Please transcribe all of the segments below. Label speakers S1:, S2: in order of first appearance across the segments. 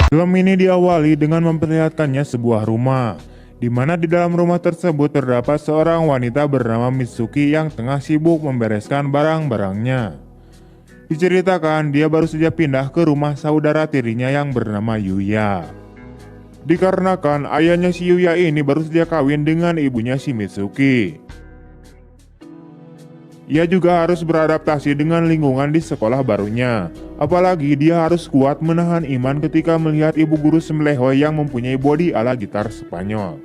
S1: Film ini diawali dengan memperlihatkannya sebuah rumah, di mana di dalam rumah tersebut terdapat seorang wanita bernama Mitsuki yang tengah sibuk membereskan barang-barangnya. Diceritakan dia baru saja pindah ke rumah saudara tirinya yang bernama Yuya. Dikarenakan ayahnya si Yuya ini baru saja kawin dengan ibunya si Mitsuki. Ia juga harus beradaptasi dengan lingkungan di sekolah barunya. Apalagi dia harus kuat menahan iman ketika melihat ibu guru semblehoy yang mempunyai body ala gitar Spanyol.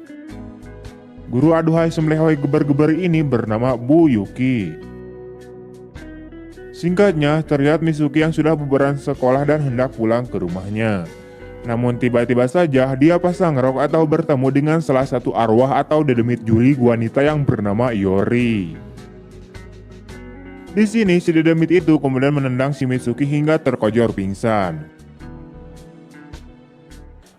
S1: Guru aduhai semblehoy geber-geber ini bernama Bu Yuki. Singkatnya, terlihat Mitsuki yang sudah bubaran sekolah dan hendak pulang ke rumahnya. Namun tiba-tiba saja dia pasang rok atau bertemu dengan salah satu arwah atau dedemit juri wanita yang bernama Yori. Di sini si dedemit itu kemudian menendang si Mitsuki hingga terkojor pingsan.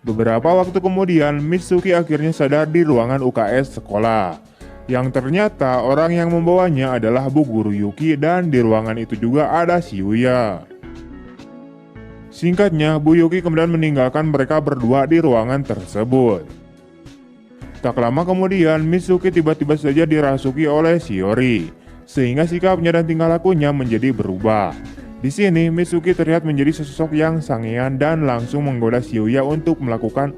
S1: Beberapa waktu kemudian Mitsuki akhirnya sadar di ruangan UKS sekolah. Yang ternyata orang yang membawanya adalah Bu Guru Yuki dan di ruangan itu juga ada si Yuya. Singkatnya, Bu Yuki kemudian meninggalkan mereka berdua di ruangan tersebut. Tak lama kemudian Mitsuki tiba-tiba saja dirasuki oleh si Yori, sehingga sikapnya dan tingkah lakunya menjadi berubah. Di sini Mitsuki terlihat menjadi sosok yang sangean dan langsung menggoda si Yuya untuk melakukan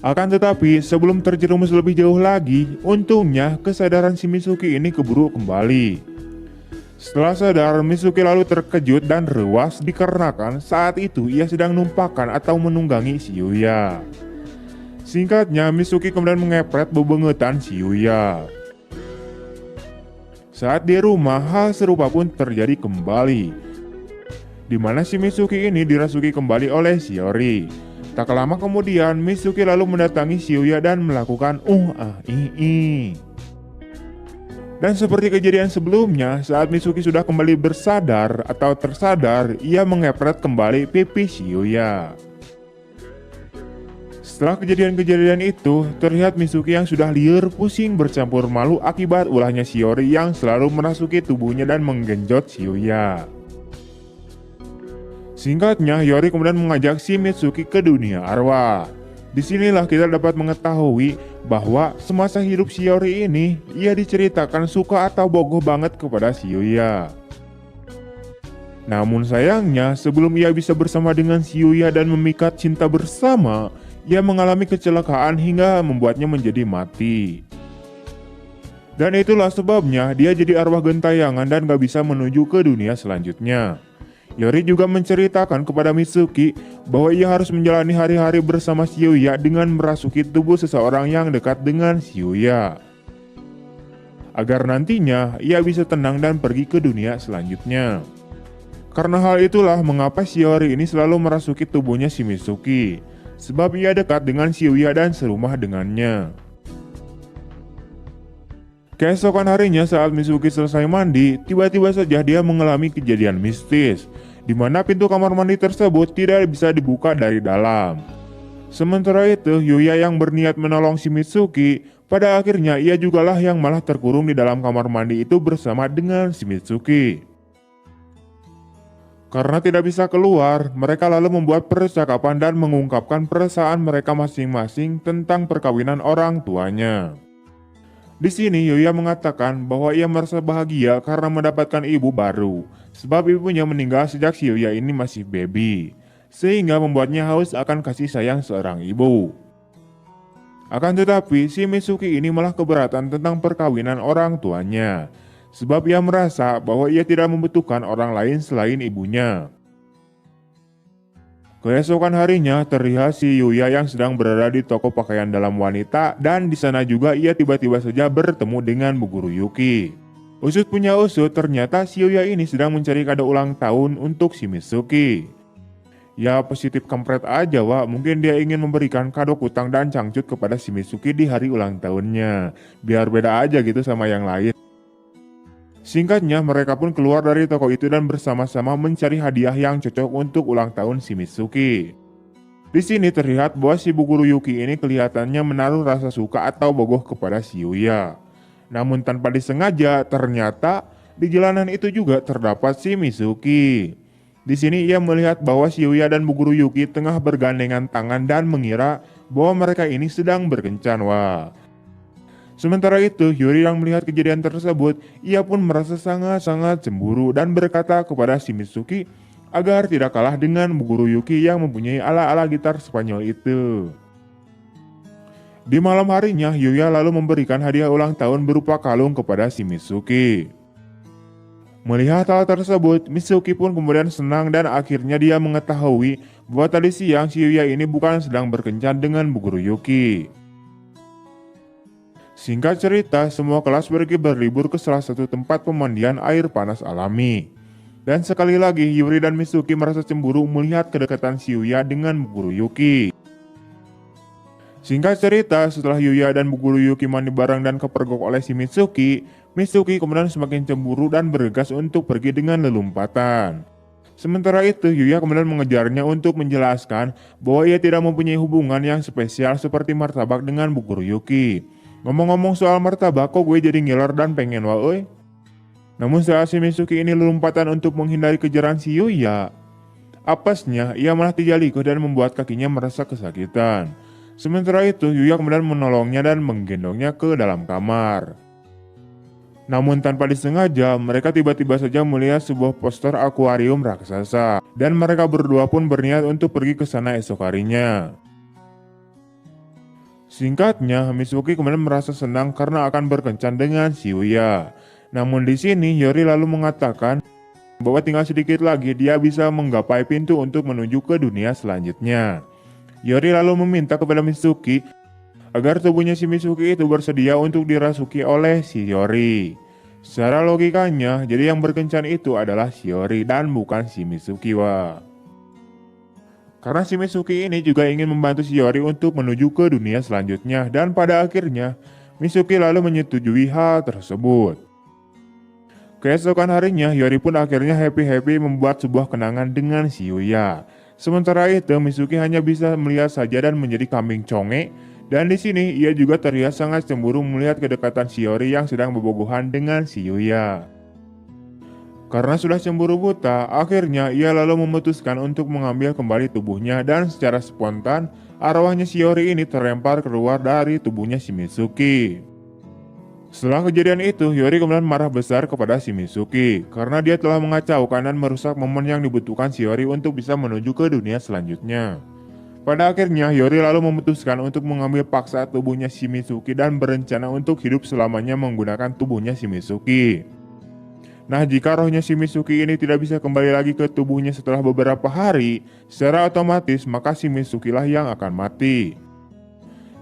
S1: Akan tetapi sebelum terjerumus lebih jauh lagi, untungnya kesadaran si Mitsuki ini keburu kembali. Setelah sadar, Mitsuki lalu terkejut dan rewas dikarenakan saat itu ia sedang numpahkan atau menunggangi si Yuya. Singkatnya, Mitsuki kemudian mengepret bebengetan si Yuya. Saat di rumah, hal serupa pun terjadi kembali, di mana si Mitsuki ini dirasuki kembali oleh si Yori. Tak lama kemudian, Mitsuki lalu mendatangi si Yuya dan melakukan Dan seperti kejadian sebelumnya, saat Mitsuki sudah kembali bersadar atau tersadar, ia mengepret kembali pipi si Yuya. Setelah kejadian-kejadian itu, terlihat Mitsuki yang sudah liar pusing bercampur malu akibat ulahnya si Yori yang selalu merasuki tubuhnya dan menggenjot si Yuya. Singkatnya, Yori kemudian mengajak si Mitsuki ke dunia arwah. Disinilah kita dapat mengetahui bahwa semasa hidup si Yori ini, ia diceritakan suka atau bogoh banget kepada si Yuya. Namun sayangnya, sebelum ia bisa bersama dengan si Yuya dan memikat cinta bersama, ia mengalami kecelakaan hingga membuatnya menjadi mati. Dan itulah sebabnya dia jadi arwah gentayangan dan gak bisa menuju ke dunia selanjutnya. Yori juga menceritakan kepada Mitsuki bahwa ia harus menjalani hari-hari bersama si Yuya dengan merasuki tubuh seseorang yang dekat dengan si Yuya, agar nantinya ia bisa tenang dan pergi ke dunia selanjutnya. Karena hal itulah mengapa si Yori ini selalu merasuki tubuhnya si Mitsuki, sebab ia dekat dengan si Yuya dan serumah dengannya. Keesokan harinya saat Mitsuki selesai mandi, tiba-tiba saja dia mengalami kejadian mistis, di mana pintu kamar mandi tersebut tidak bisa dibuka dari dalam. Sementara itu, Yuya yang berniat menolong si Mitsuki, pada akhirnya ia jugalah yang malah terkurung di dalam kamar mandi itu bersama dengan si Mitsuki. Karena tidak bisa keluar, mereka lalu membuat percakapan dan mengungkapkan perasaan mereka masing-masing tentang perkawinan orang tuanya. Di sini Yuya mengatakan bahwa ia merasa bahagia karena mendapatkan ibu baru, sebab ibunya meninggal sejak si Yuya ini masih baby, sehingga membuatnya haus akan kasih sayang seorang ibu. Akan tetapi si Mitsuki ini malah keberatan tentang perkawinan orang tuanya, sebab ia merasa bahwa ia tidak membutuhkan orang lain selain ibunya. Keesokan harinya terlihat si Yuya yang sedang berada di toko pakaian dalam wanita dan di sana juga ia tiba-tiba saja bertemu dengan Bu Guru Yuki. Usut punya usut, ternyata si Yuya ini sedang mencari kado ulang tahun untuk si Mitsuki. Ya positif kampret aja Wak, mungkin dia ingin memberikan kado kutang dan cangcut kepada si Mitsuki di hari ulang tahunnya, biar beda aja gitu sama yang lain. Singkatnya, mereka pun keluar dari toko itu dan bersama-sama mencari hadiah yang cocok untuk ulang tahun si Mitsuki. Di sini terlihat bahwa si Bu Guru Yuki ini kelihatannya menaruh rasa suka atau bogoh kepada si Yuya. Namun tanpa disengaja, ternyata di jalanan itu juga terdapat si Mitsuki. Di sini ia melihat bahwa si Yuya dan Bu Guru Yuki tengah bergandengan tangan dan mengira bahwa mereka ini sedang berkencan. Wah. Sementara itu, Yuri yang melihat kejadian tersebut, ia pun merasa sangat-sangat cemburu dan berkata kepada si Mitsuki agar tidak kalah dengan Bu Guru Yuki yang mempunyai ala-ala gitar Spanyol itu. Di malam harinya, Yuya lalu memberikan hadiah ulang tahun berupa kalung kepada si Mitsuki. Melihat hal tersebut, Mitsuki pun kemudian senang dan akhirnya dia mengetahui bahwa tadi siang si Yuya ini bukan sedang berkencan dengan Bu Guru Yuki. Singkat cerita, semua kelas pergi berlibur ke salah satu tempat pemandian air panas alami. Dan sekali lagi Yuri dan Mitsuki merasa cemburu melihat kedekatan si Yuya dengan Bu Guru Yuki. Singkat cerita, setelah Yuya dan Bu Guru Yuki mandi bareng dan kepergok oleh si Mitsuki, Mitsuki kemudian semakin cemburu dan bergegas untuk pergi dengan lelumpatan. Sementara itu, Yuya kemudian mengejarnya untuk menjelaskan bahwa ia tidak mempunyai hubungan yang spesial seperti martabak dengan Bu Guru Yuki. Ngomong-ngomong soal martabak, kok gue jadi ngiler dan pengen wae. Namun saat si Mitsuki ini lelumpatan untuk menghindari kejaran si Yuya, apesnya ia malah terjatuh dan membuat kakinya merasa kesakitan. Sementara itu, Yuya kemudian menolongnya dan menggendongnya ke dalam kamar. Namun tanpa disengaja, mereka tiba-tiba saja melihat sebuah poster akuarium raksasa. Dan mereka berdua pun berniat untuk pergi ke sana esok harinya. Singkatnya, Mitsuki kemudian merasa senang karena akan berkencan dengan si Yuya. Namun di sini, Yori lalu mengatakan bahwa tinggal sedikit lagi dia bisa menggapai pintu untuk menuju ke dunia selanjutnya. Yori lalu meminta kepada Mitsuki agar tubuhnya si Mitsuki itu bersedia untuk dirasuki oleh si Yori. Secara logikanya, jadi yang berkencan itu adalah si Yori dan bukan si Mitsuki. Wah. Karena si Mitsuki ini juga ingin membantu si Yori untuk menuju ke dunia selanjutnya dan pada akhirnya Mitsuki lalu menyetujui hal tersebut. Keesokan harinya, Yori pun akhirnya happy-happy membuat sebuah kenangan dengan si Yuya. Sementara itu, Mitsuki hanya bisa melihat saja dan menjadi kambing conge. Dan di sini ia juga terlihat sangat cemburu melihat kedekatan si Yori yang sedang berbogohan dengan si Yuya. Karena sudah cemburu buta, akhirnya ia lalu memutuskan untuk mengambil kembali tubuhnya dan secara spontan arwahnya si Yori ini terlempar keluar dari tubuhnya si Mitsuki. Setelah kejadian itu, Yori kemudian marah besar kepada si Mitsuki karena dia telah mengacaukan dan merusak momen yang dibutuhkan si Yori untuk bisa menuju ke dunia selanjutnya. Pada akhirnya, Yori lalu memutuskan untuk mengambil paksa tubuhnya si Mitsuki dan berencana untuk hidup selamanya menggunakan tubuhnya si Mitsuki. Nah, jika rohnya si Mitsuki ini tidak bisa kembali lagi ke tubuhnya setelah beberapa hari, secara otomatis maka si Mitsuki lah yang akan mati.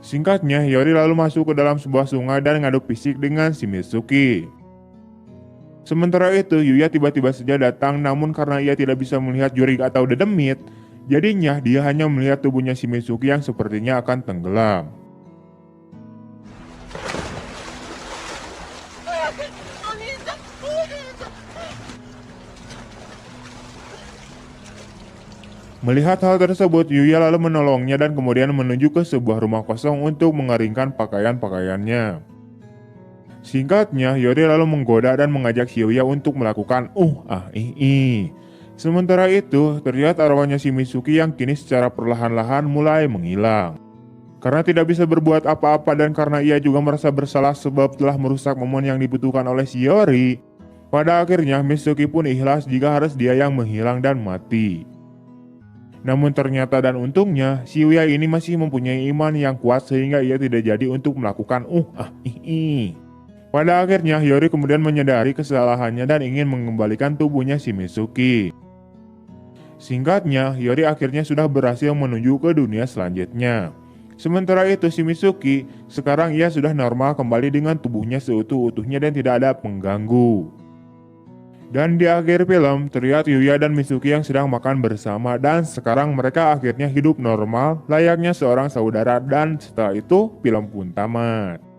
S1: Singkatnya, Yori lalu masuk ke dalam sebuah sungai dan ngaduk fisik dengan si Mitsuki. Sementara itu, Yuya tiba-tiba saja datang, namun karena ia tidak bisa melihat Yori atau dedemit, jadinya dia hanya melihat tubuhnya si Mitsuki yang sepertinya akan tenggelam. Melihat hal tersebut, Yuya lalu menolongnya dan kemudian menuju ke sebuah rumah kosong untuk mengeringkan pakaian-pakaiannya. Singkatnya, Yori lalu menggoda dan mengajak si Yuya untuk melakukan Sementara itu, terlihat arwahnya si Mitsuki yang kini secara perlahan-lahan mulai menghilang. Karena tidak bisa berbuat apa-apa dan karena ia juga merasa bersalah sebab telah merusak momen yang dibutuhkan oleh si Yori, pada akhirnya Mitsuki pun ikhlas jika harus dia yang menghilang dan mati. Namun ternyata dan untungnya, si Yuya ini masih mempunyai iman yang kuat sehingga ia tidak jadi untuk melakukan Pada akhirnya, Yori kemudian menyadari kesalahannya dan ingin mengembalikan tubuhnya si Mitsuki. Singkatnya, Yori akhirnya sudah berhasil menuju ke dunia selanjutnya. Sementara itu si Mitsuki, sekarang ia sudah normal kembali dengan tubuhnya seutuh-utuhnya dan tidak ada pengganggu. Dan di akhir film, terlihat Yuya dan Mitsuki yang sedang makan bersama dan sekarang mereka akhirnya hidup normal layaknya seorang saudara dan setelah itu film pun tamat.